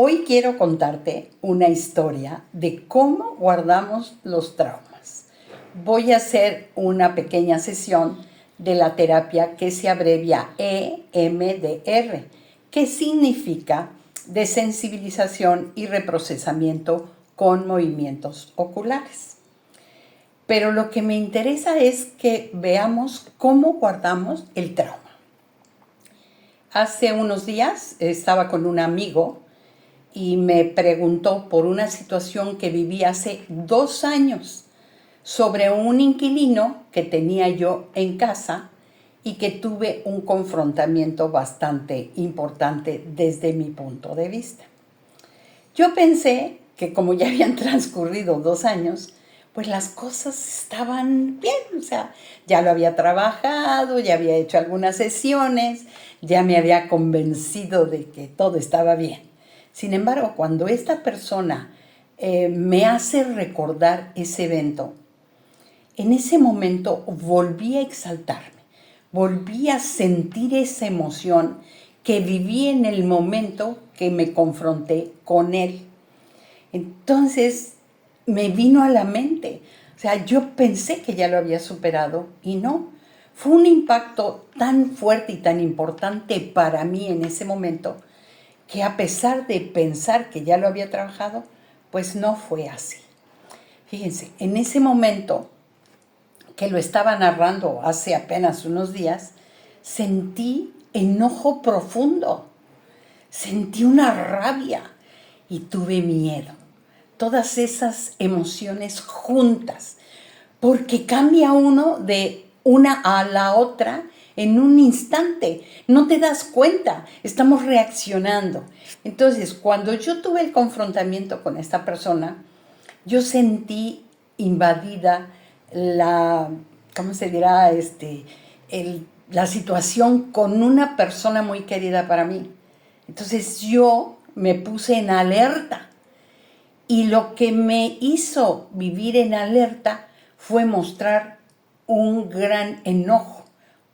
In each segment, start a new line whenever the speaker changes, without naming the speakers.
Hoy quiero contarte una historia de cómo guardamos los traumas. Voy a hacer una pequeña sesión de la terapia que se abrevia EMDR, que significa desensibilización y reprocesamiento con movimientos oculares. Pero lo que me interesa es que veamos cómo guardamos el trauma. Hace unos días estaba con un amigo y me preguntó por una situación que viví hace 2 años sobre un inquilino que tenía yo en casa y que tuve un confrontamiento bastante importante desde mi punto de vista. Yo pensé que como ya habían transcurrido 2 años, pues las cosas estaban bien, o sea, ya lo había trabajado, ya había hecho algunas sesiones, ya me había convencido de que todo estaba bien. Sin embargo, cuando esta persona me hace recordar ese evento, en ese momento volví a exaltarme, volví a sentir esa emoción que viví en el momento que me confronté con él. Entonces me vino a la mente, o sea, yo pensé que ya lo había superado y no. Fue un impacto tan fuerte y tan importante para mí en ese momento que a pesar de pensar que ya lo había trabajado, pues no fue así. Fíjense, en ese momento que lo estaba narrando hace apenas unos días, sentí enojo profundo, sentí una rabia y tuve miedo. Todas esas emociones juntas, porque cambia uno de una a la otra en un instante. No te das cuenta, estamos reaccionando. Entonces, cuando yo tuve el confrontamiento con esta persona, yo sentí invadida ¿cómo se dirá? La situación con una persona muy querida para mí. Entonces yo me puse en alerta. Y lo que me hizo vivir en alerta fue mostrar un gran enojo,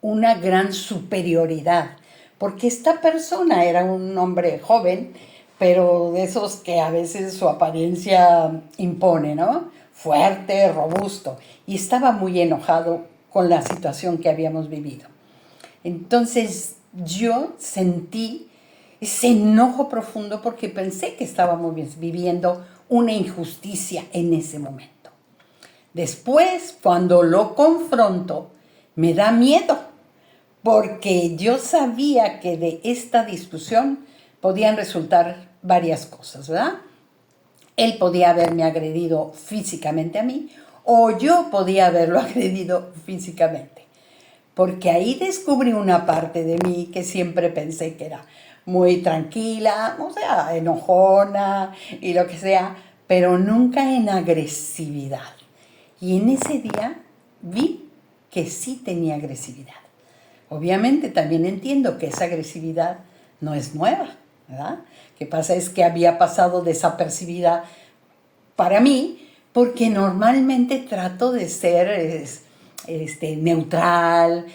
una gran superioridad, porque esta persona era un hombre joven, pero de esos que a veces su apariencia impone, ¿no? Fuerte, robusto, y estaba muy enojado con la situación que habíamos vivido. Entonces yo sentí ese enojo profundo porque pensé que estábamos viviendo una injusticia en ese momento. Después, cuando lo confronto, me da miedo, porque yo sabía que de esta discusión podían resultar varias cosas, ¿verdad? Él podía haberme agredido físicamente a mí, o yo podía haberlo agredido físicamente, porque ahí descubrí una parte de mí que siempre pensé que era muy tranquila, o sea, enojona y lo que sea, pero nunca en agresividad. Y en ese día vi que sí tenía agresividad. Obviamente también entiendo que esa agresividad no es nueva, ¿verdad? Lo que pasa es que había pasado desapercibida para mí porque normalmente trato de ser neutral,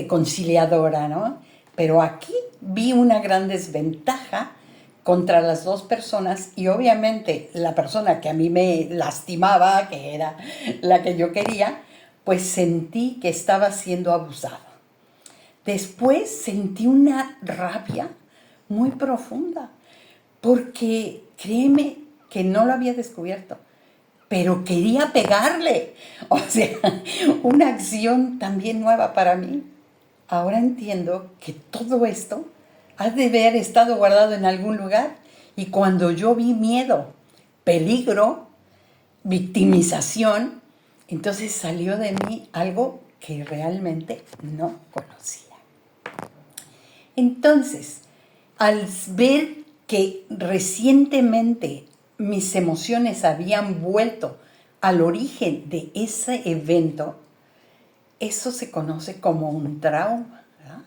conciliadora, ¿no? Pero aquí vi una gran desventaja contra las dos personas y obviamente la persona que a mí me lastimaba, que era la que yo quería, pues sentí que estaba siendo abusada. Después sentí una rabia muy profunda, porque créeme que no lo había descubierto, pero quería pegarle. O sea, una acción también nueva para mí. Ahora entiendo que todo esto ha de haber estado guardado en algún lugar y cuando yo vi miedo, peligro, victimización, entonces salió de mí algo que realmente no conocía. Entonces, al ver que recientemente mis emociones habían vuelto al origen de ese evento, eso se conoce como un trauma, ¿verdad?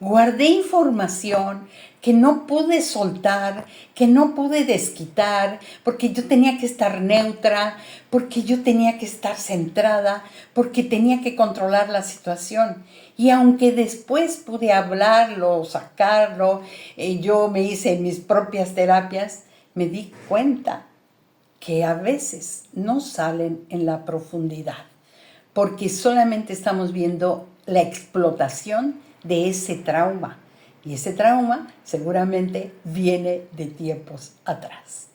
Guardé información que no pude soltar, que no pude desquitar, porque yo tenía que estar neutra, porque yo tenía que estar centrada, porque tenía que controlar la situación. Y aunque después pude hablarlo, sacarlo, yo me hice mis propias terapias, me di cuenta que a veces no salen en la profundidad, porque solamente estamos viendo la explotación de ese trauma. Y ese trauma seguramente viene de tiempos atrás.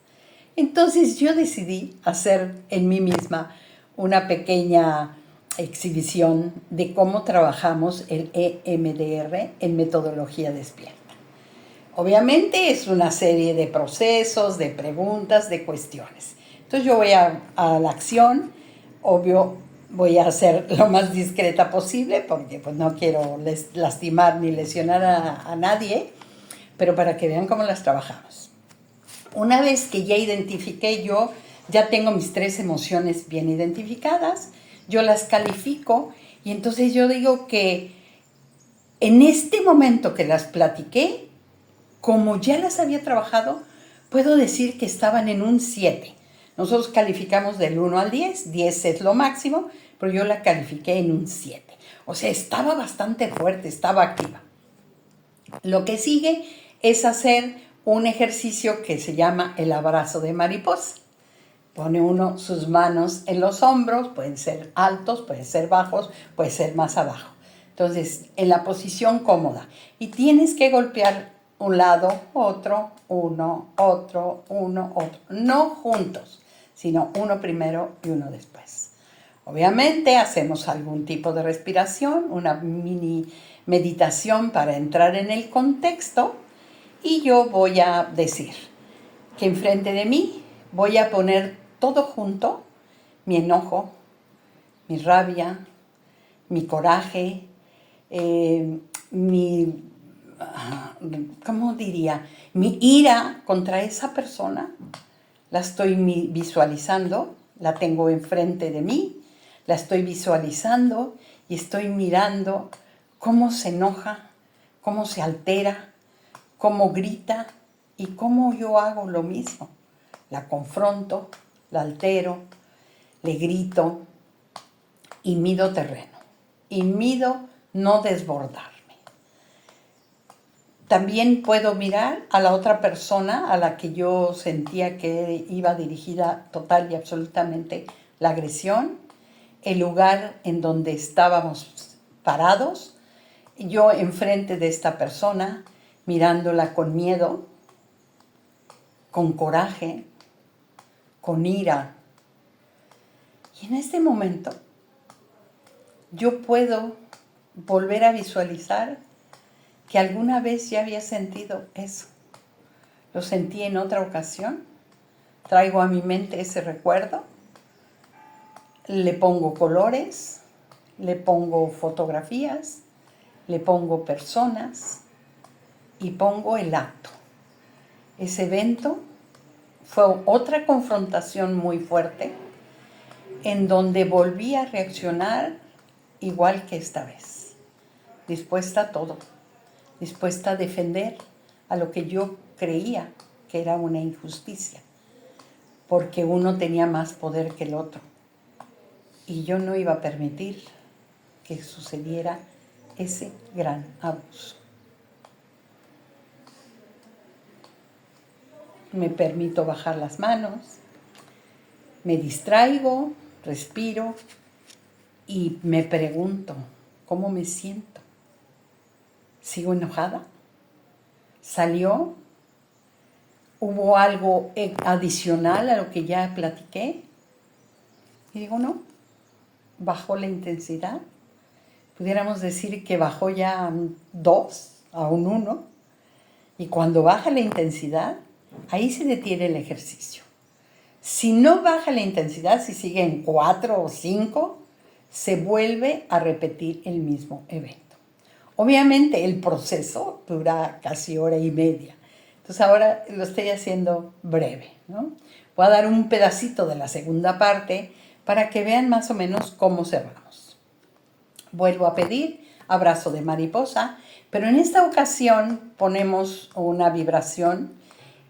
Entonces yo decidí hacer en mí misma una pequeña exhibición de cómo trabajamos el EMDR en metodología despierta. Obviamente es una serie de procesos, de preguntas, de cuestiones. Entonces yo voy a la acción, obvio voy a ser lo más discreta posible porque pues no quiero lastimar ni lesionar a nadie, pero para que vean cómo las trabajamos. Una vez que ya identifiqué yo, ya tengo mis 3 emociones bien identificadas, yo las califico y entonces yo digo que en este momento que las platiqué, como ya las había trabajado, puedo decir que estaban en un 7. Nosotros calificamos del 1 al 10, 10 es lo máximo, pero yo la califiqué en un 7. O sea, estaba bastante fuerte, estaba activa. Lo que sigue es hacer un ejercicio que se llama el abrazo de mariposa. Pone uno sus manos en los hombros, pueden ser altos, pueden ser bajos, puede ser más abajo. Entonces, en la posición cómoda. Y tienes que golpear un lado, otro, uno, otro, uno, otro. No juntos, sino uno primero y uno después. Obviamente hacemos algún tipo de respiración, una mini meditación para entrar en el contexto y yo voy a decir que enfrente de mí voy a poner todo junto, mi enojo, mi rabia, mi coraje, ¿cómo diría? Mi ira contra esa persona, la estoy visualizando, la tengo enfrente de mí, la estoy visualizando y estoy mirando cómo se enoja, cómo se altera, cómo grita y cómo yo hago lo mismo. La confronto, la altero, le grito y mido terreno. Y mido no desbordarme. También puedo mirar a la otra persona a la que yo sentía que iba dirigida total y absolutamente la agresión, el lugar en donde estábamos parados, yo enfrente de esta persona, mirándola con miedo, con coraje, con ira. Y en este momento yo puedo volver a visualizar que alguna vez ya había sentido eso. Lo sentí en otra ocasión, traigo a mi mente ese recuerdo, le pongo colores, le pongo fotografías, le pongo personas y pongo el acto. Ese evento fue otra confrontación muy fuerte en donde volví a reaccionar igual que esta vez, dispuesta a todo, dispuesta a defender a lo que yo creía que era una injusticia, porque uno tenía más poder que el otro. Y yo no iba a permitir que sucediera ese gran abuso. Me permito bajar las manos, me distraigo, respiro y me pregunto, ¿cómo me siento? ¿Sigo enojada? ¿Salió? ¿Hubo algo adicional a lo que ya platiqué? Y digo, no, bajó la intensidad. Pudiéramos decir que bajó ya a un 2, a un 1. Y cuando baja la intensidad, ahí se detiene el ejercicio. Si no baja la intensidad, si sigue en 4 o 5, se vuelve a repetir el mismo evento. Obviamente el proceso dura casi hora y media. Entonces ahora lo estoy haciendo breve, ¿no? Voy a dar un pedacito de la segunda parte para que vean más o menos cómo cerramos. Vuelvo a pedir abrazo de mariposa, Pero en esta ocasión ponemos una vibración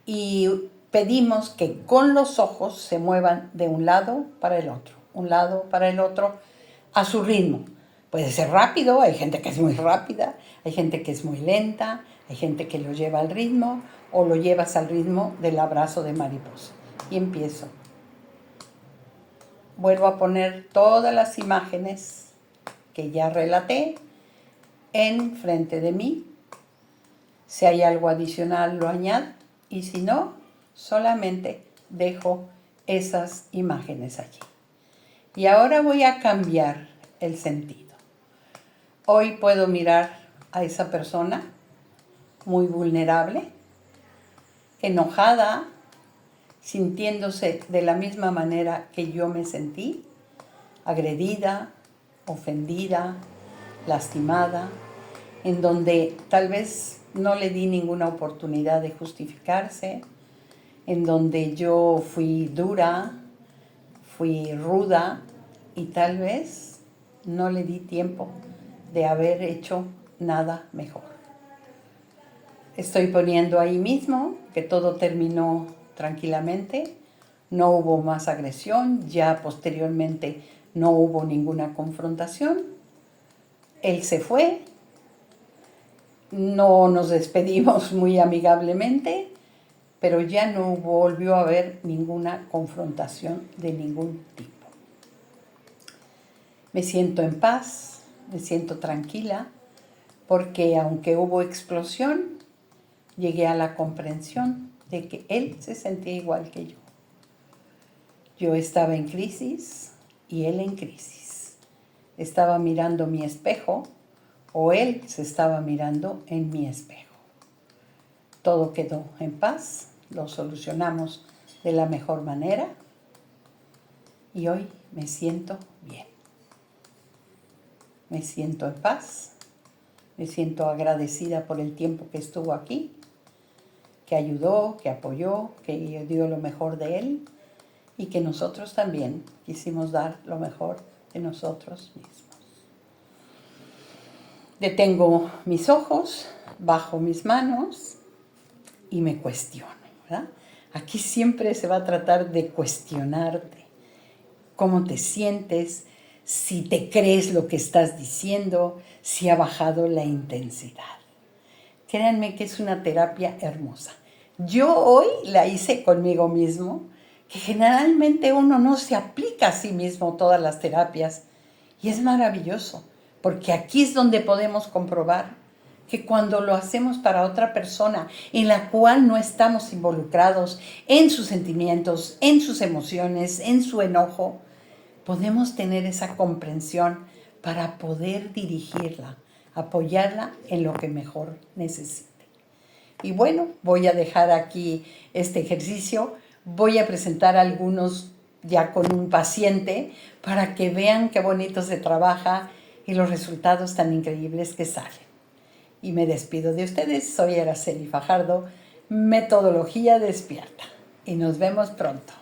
y pedimos que con los ojos se muevan de un lado para el otro, un lado para el otro, a su ritmo. Puede ser rápido, hay gente que es muy rápida, hay gente que es muy lenta, hay gente que lo lleva al ritmo o lo llevas al ritmo del abrazo de mariposa. Y empiezo. Vuelvo a poner todas las imágenes que ya relaté en frente de mí. Si hay algo adicional lo añado y si no, solamente dejo esas imágenes allí. Y ahora voy a cambiar el sentido. Hoy puedo mirar a esa persona muy vulnerable, enojada, sintiéndose de la misma manera que yo me sentí, agredida, ofendida, lastimada, en donde tal vez no le di ninguna oportunidad de justificarse, en donde yo fui dura, fui ruda y tal vez no le di tiempo de haber hecho nada mejor. Estoy poniendo ahí mismo que todo terminó tranquilamente, no hubo más agresión, ya posteriormente no hubo ninguna confrontación. Él se fue, no nos despedimos muy amigablemente, pero ya no volvió a haber ninguna confrontación de ningún tipo. Me siento en paz, me siento tranquila, porque aunque hubo explosión, llegué a la comprensión de que él se sentía igual que yo. Yo estaba en crisis y él en crisis. Estaba mirando mi espejo o él se estaba mirando en mi espejo. Todo quedó en paz, lo solucionamos de la mejor manera y hoy me siento bien. Me siento en paz, me siento agradecida por el tiempo que estuvo aquí, que ayudó, que apoyó, que dio lo mejor de él y que nosotros también quisimos dar lo mejor de nosotros mismos. Detengo mis ojos, bajo mis manos y me cuestiono, ¿verdad? Aquí siempre se va a tratar de cuestionarte, cómo te sientes, si te crees lo que estás diciendo, si ha bajado la intensidad. Créanme que es una terapia hermosa. Yo hoy la hice conmigo mismo, que generalmente uno no se aplica a sí mismo todas las terapias. Y es maravilloso, porque aquí es donde podemos comprobar que cuando lo hacemos para otra persona, en la cual no estamos involucrados en sus sentimientos, en sus emociones, en su enojo, podemos tener esa comprensión para poder dirigirla, apoyarla en lo que mejor necesite. Y bueno, voy a dejar aquí este ejercicio. Voy a presentar algunos ya con un paciente para que vean qué bonito se trabaja y los resultados tan increíbles que salen. Y me despido de ustedes. Soy Araceli Fajardo, Metodología Despierta. Y nos vemos pronto.